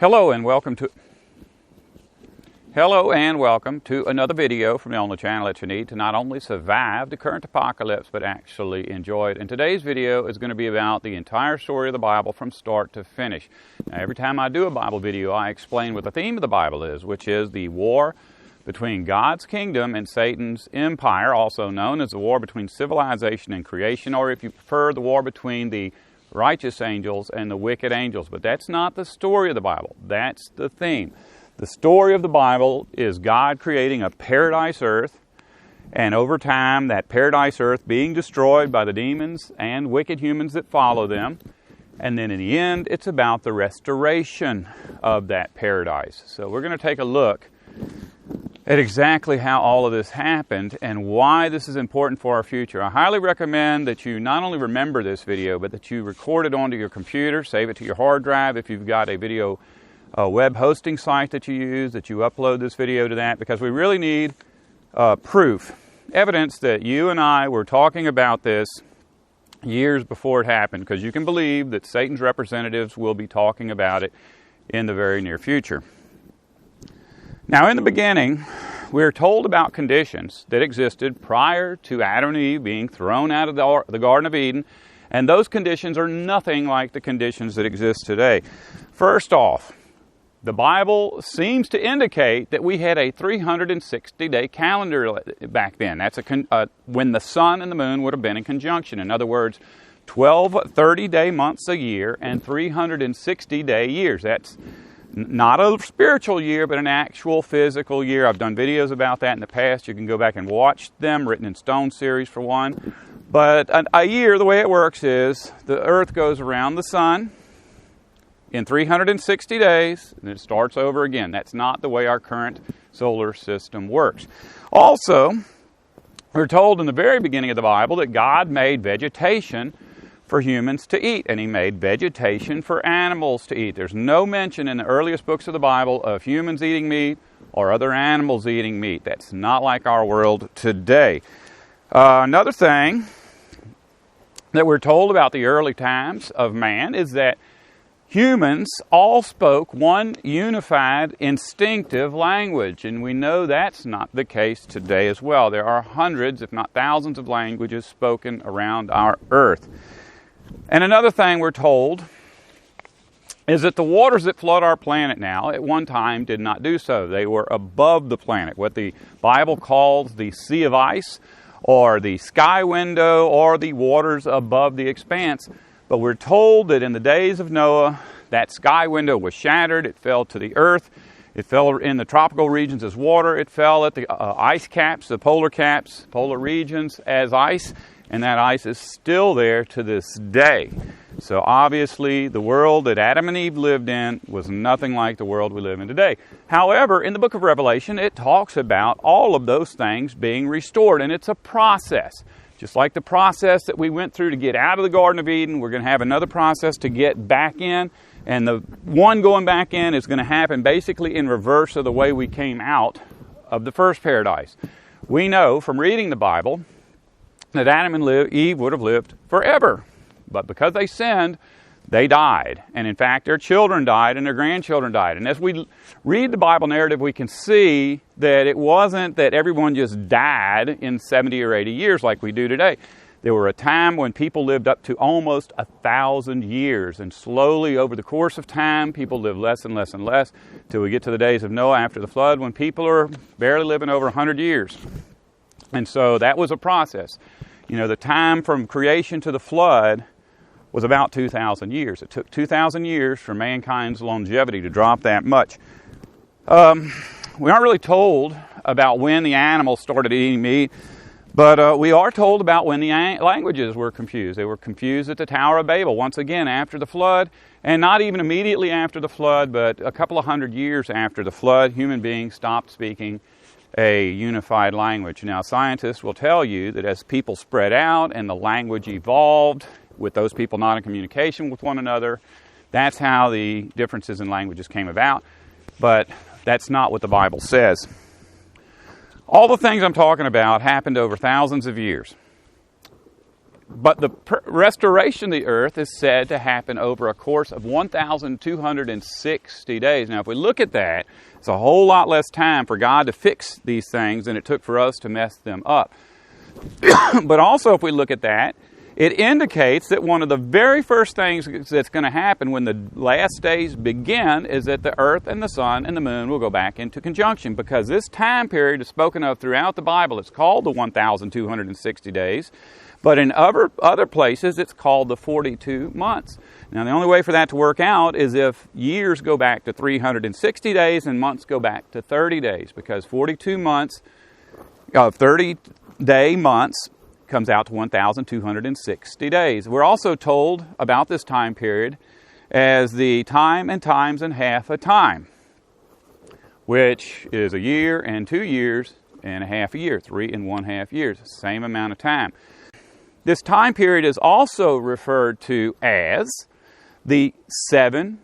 Hello and welcome to another video from the only channel that you need to not only survive the current apocalypse but actually enjoy it. And today's video is going to be about the entire story of the Bible from start to finish. Now, every time I do a Bible video, I explain what the theme of the Bible is, which is the war between God's kingdom and Satan's empire, also known as the war between civilization and creation, or if you prefer, the war between the righteous angels and the wicked angels. But that's not the story of the Bible. That's the theme. The story of the Bible is God creating a paradise earth, and over time that paradise earth being destroyed by the demons and wicked humans that follow them. And then in the end, it's about the restoration of that paradise. So we're going to take a look at exactly how all of this happened and why this is important for our future. I highly recommend that you not only remember this video, but that you record it onto your computer, save it to your hard drive if you've got a video web hosting site that you use, that you upload this video to that, because we really need proof, evidence that you and I were talking about this years before it happened, because you can believe that Satan's representatives will be talking about it in the very near future. Now, in the beginning, we're told about conditions that existed prior to Adam and Eve being thrown out of the Garden of Eden, and those conditions are nothing like the conditions that exist today. First off, the Bible seems to indicate that we had a 360-day calendar back then. That's when the sun and the moon would have been in conjunction. In other words, 12 30-day months a year and 360-day years. That's not a spiritual year, but an actual physical year. I've done videos about that in the past. You can go back and watch them, Written in Stone series for one. But a year, the way it works is the earth goes around the sun in 360 days, and it starts over again. That's not the way our current solar system works. Also, we're told in the very beginning of the Bible that God made vegetation for humans to eat, and He made vegetation for animals to eat. There's no mention in the earliest books of the Bible of humans eating meat or other animals eating meat. That's not like our world today. Another thing that we're told about the early times of man is that humans all spoke one unified, instinctive language, and we know that's not the case today as well. There are hundreds, if not thousands, of languages spoken around our earth. And another thing we're told is that the waters that flood our planet now at one time did not do so. They were above the planet, what the Bible calls the sea of ice, or the sky window, or the waters above the expanse. But we're told that in the days of Noah, that sky window was shattered. It fell to the earth. It fell in the tropical regions as water. It fell at the ice caps, the polar regions as ice. And that ice is still there to this day. So obviously, the world that Adam and Eve lived in was nothing like the world we live in today. However, in the book of Revelation, it talks about all of those things being restored. And it's a process. Just like the process that we went through to get out of the Garden of Eden, we're going to have another process to get back in. And the one going back in is going to happen basically in reverse of the way we came out of the first paradise. We know from reading the Bible that Adam and Eve would have lived forever. But because they sinned, they died. And in fact, their children died and their grandchildren died. And as we read the Bible narrative, we can see that it wasn't that everyone just died in 70 or 80 years like we do today. There were a time when people lived up to almost 1,000 years. And slowly, over the course of time, people live less and less and less till we get to the days of Noah after the flood, when people are barely living over 100 years. And so that was a process. You know, the time from creation to the flood was about 2,000 years. It took 2,000 years for mankind's longevity to drop that much. We aren't really told about when the animals started eating meat, but we are told about when the languages were confused. They were confused at the Tower of Babel, once again after the flood, and not even immediately after the flood, but a couple of hundred years after the flood, human beings stopped speaking a unified language. Now, scientists will tell you that as people spread out and the language evolved, with those people not in communication with one another, that's how the differences in languages came about. But that's not what the Bible says. All the things I'm talking about happened over thousands of years. But the restoration of the earth is said to happen over a course of 1,260 days. Now, if we look at that, it's a whole lot less time for God to fix these things than it took for us to mess them up. But also, if we look at that, it indicates that one of the very first things that's going to happen when the last days begin is that the earth and the sun and the moon will go back into conjunction, because this time period is spoken of throughout the Bible. It's called the 1,260 days, but in other places it's called the 42 months. Now, the only way for that to work out is if years go back to 360 days and months go back to 30 days, because 42 months, 30-day months comes out to 1,260 days. We're also told about this time period as the time and times and half a time, which is a year and 2 years and a half a year, 3 1/2 years, same amount of time. This time period is also referred to as the 7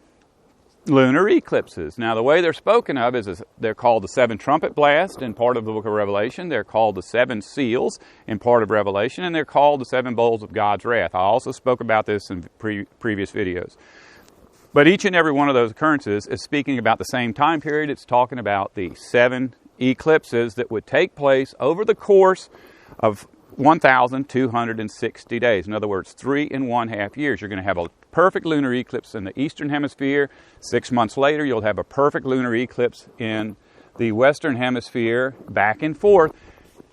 lunar eclipses. Now, the way they're spoken of is they're called the 7 trumpet blast in part of the book of Revelation. They're called the 7 seals in part of Revelation, and they're called the 7 bowls of God's wrath. I also spoke about this in previous videos. But each and every one of those occurrences is speaking about the same time period. It's talking about the 7 eclipses that would take place over the course of 1,260 days. In other words, 3 1/2 years. You're going to have a perfect lunar eclipse in the eastern hemisphere. 6 months later, you'll have a perfect lunar eclipse in the western hemisphere, back and forth.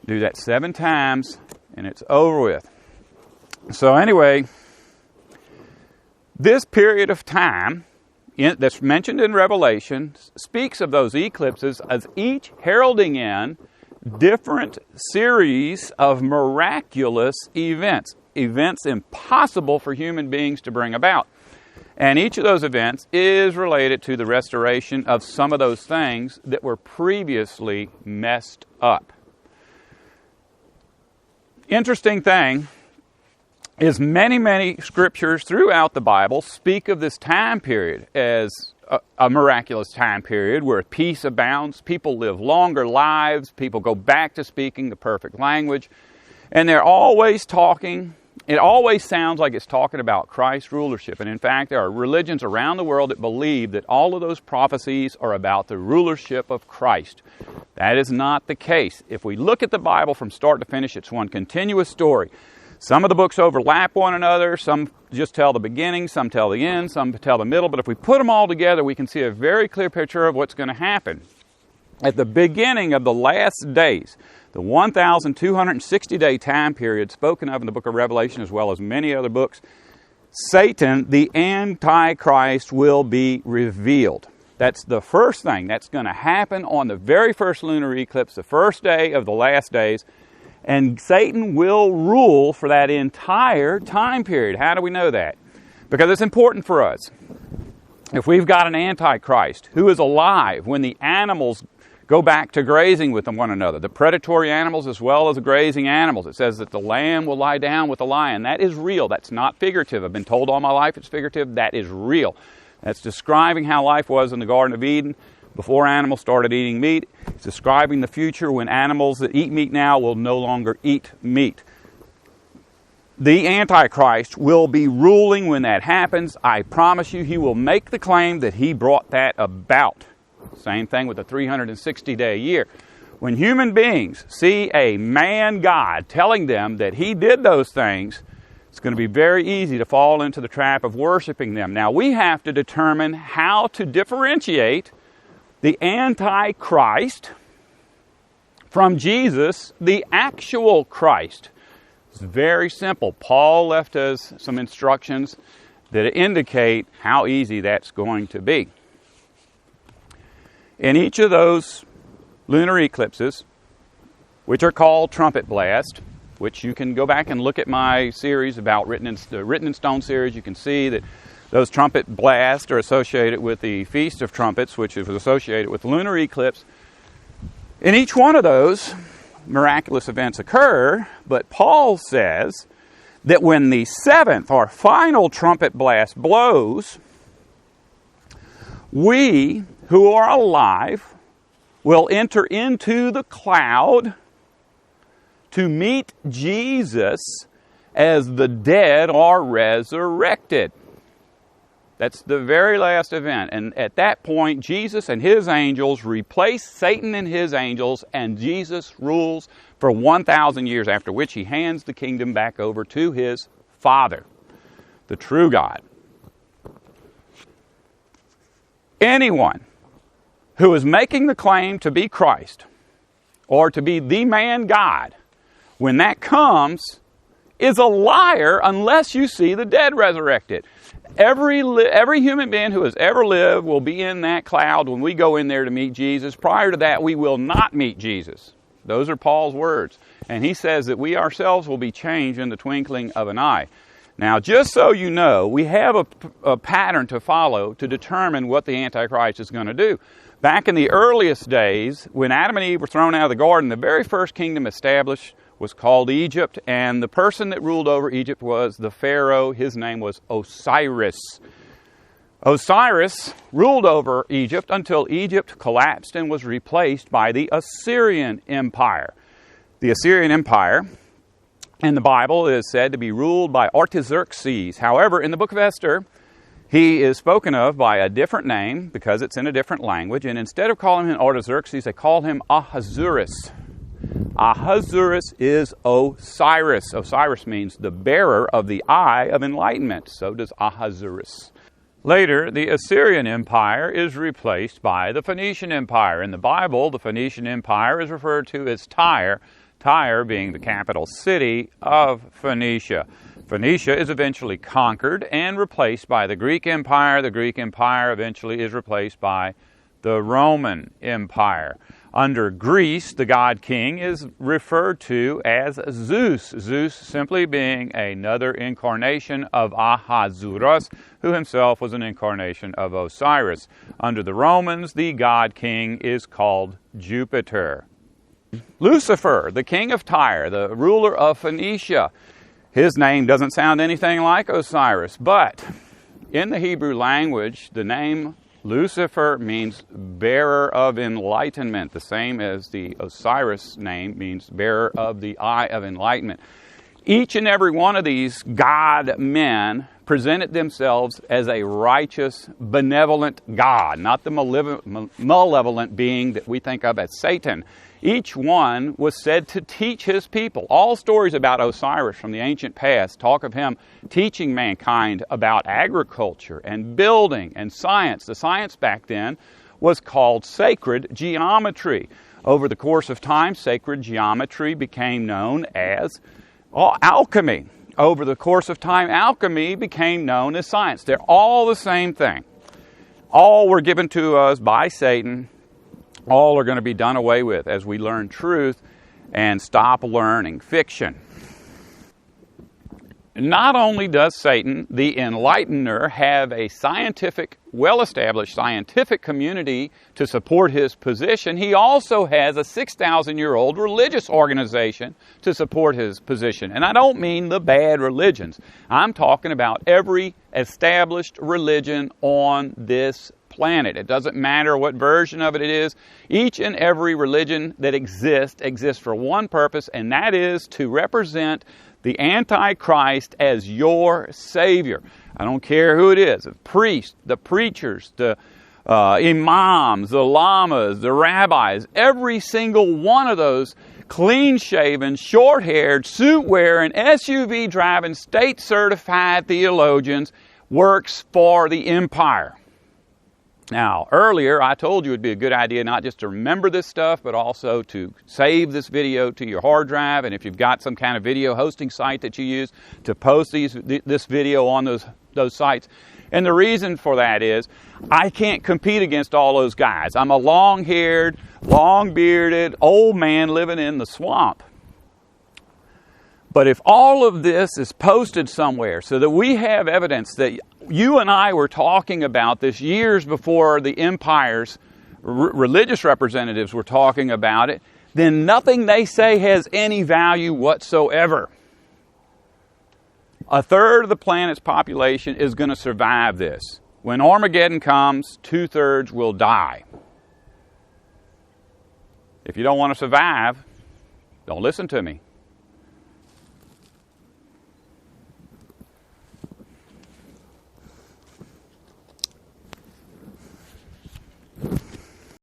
Do that 7 times, and it's over with. So anyway, this period of time that's mentioned in Revelation speaks of those eclipses as each heralding in different series of miraculous events impossible for human beings to bring about. And each of those events is related to the restoration of some of those things that were previously messed up. Interesting thing is many scriptures throughout the Bible speak of this time period as a miraculous time period where peace abounds, people live longer lives, people go back to speaking the perfect language, and they're always talking, it always sounds like it's talking about Christ's rulership. And in fact, there are religions around the world that believe that all of those prophecies are about the rulership of Christ. That is not the case. If we look at the Bible from start to finish, it's one continuous story. Some of the books overlap one another, some just tell the beginning, some tell the end, some tell the middle, but if we put them all together, we can see a very clear picture of what's going to happen. At the beginning of the last days, the 1,260-day time period spoken of in the book of Revelation, as well as many other books, Satan, the Antichrist, will be revealed. That's the first thing that's going to happen on the very first lunar eclipse, the first day of the last days. And Satan will rule for that entire time period. How do we know that? Because it's important for us. If we've got an Antichrist who is alive when the animals go back to grazing with one another, the predatory animals as well as the grazing animals, it says that the lamb will lie down with the lion. That is real. That's not figurative. I've been told all my life it's figurative. That is real. That's describing how life was in the Garden of Eden before animals started eating meat. It's describing the future when animals that eat meat now will no longer eat meat. The Antichrist will be ruling when that happens. I promise you, he will make the claim that he brought that about. Same thing with the 360-day year. When human beings see a man God telling them that he did those things, it's going to be very easy to fall into the trap of worshiping them. Now, we have to determine how to differentiate the Antichrist from Jesus, the actual Christ. It's very simple. Paul left us some instructions that indicate how easy that's going to be. In each of those lunar eclipses, which are called trumpet blast, which you can go back and look at my series about the Written in Stone series, you can see that those trumpet blasts are associated with the Feast of Trumpets, which is associated with the lunar eclipse. In each one of those, miraculous events occur, but Paul says that when the 7th or final trumpet blast blows, we who are alive will enter into the cloud to meet Jesus as the dead are resurrected. That's the very last event. And at that point, Jesus and his angels replace Satan and his angels, and Jesus rules for 1,000 years, after which he hands the kingdom back over to his Father, the true God. Anyone who is making the claim to be Christ or to be the man God, when that comes, is a liar unless you see the dead resurrected. Every human being who has ever lived will be in that cloud when we go in there to meet Jesus. Prior to that, we will not meet Jesus. Those are Paul's words. And he says that we ourselves will be changed in the twinkling of an eye. Now, just so you know, we have a pattern to follow to determine what the Antichrist is going to do. Back in the earliest days, when Adam and Eve were thrown out of the garden, the very first kingdom established was called Egypt, and the person that ruled over Egypt was the Pharaoh. His name was Osiris. Osiris ruled over Egypt until Egypt collapsed and was replaced by the Assyrian Empire. The Assyrian Empire in the Bible is said to be ruled by Artaxerxes. However, in the book of Esther, he is spoken of by a different name because it's in a different language, and instead of calling him Artaxerxes, they call him Ahasuerus. Ahasuerus is Osiris. Osiris means the bearer of the eye of enlightenment. So does Ahasuerus. Later, the Assyrian Empire is replaced by the Phoenician Empire. In the Bible, the Phoenician Empire is referred to as Tyre, Tyre being the capital city of Phoenicia. Phoenicia is eventually conquered and replaced by the Greek Empire. The Greek Empire eventually is replaced by the Roman Empire. Under Greece, the god king is referred to as Zeus. Zeus simply being another incarnation of Ahasuerus, who himself was an incarnation of Osiris. Under the Romans, the god king is called Jupiter. Lucifer, the king of Tyre, the ruler of Phoenicia. His name doesn't sound anything like Osiris, but in the Hebrew language, the name Lucifer means bearer of enlightenment, the same as the Osiris name means bearer of the eye of enlightenment. Each and every one of these God men presented themselves as a righteous, benevolent God, not the malevolent being that we think of as Satan. Each one was said to teach his people. All stories about Osiris from the ancient past talk of him teaching mankind about agriculture and building and science. The science back then was called sacred geometry. Over the course of time, sacred geometry became known as alchemy. Over the course of time, alchemy became known as science. They're all the same thing. All were given to us by Satan. All are going to be done away with as we learn truth and stop learning fiction. Not only does Satan, the enlightener, have a scientific, well-established scientific community to support his position, he also has a 6,000-year-old religious organization to support his position. And I don't mean the bad religions. I'm talking about every established religion on this planet. It doesn't matter what version of it is. Each and every religion that exists for one purpose, and that is to represent the Antichrist as your Savior. I don't care who it is, the priests, the preachers, the imams, the lamas, the rabbis, every single one of those clean-shaven, short-haired, suit-wearing, SUV-driving, state-certified theologians works for the empire. Now, earlier I told you it would be a good idea not just to remember this stuff, but also to save this video to your hard drive, and if you've got some kind of video hosting site that you use, to post this video on those sites. And the reason for that is I can't compete against all those guys. I'm a long-haired, long-bearded, old man living in the swamp. But if all of this is posted somewhere so that we have evidence that you and I were talking about this years before the empire's religious representatives were talking about it, then nothing they say has any value whatsoever. A third of the planet's population is going to survive this. When Armageddon comes, 2/3 will die. If you don't want to survive, don't listen to me.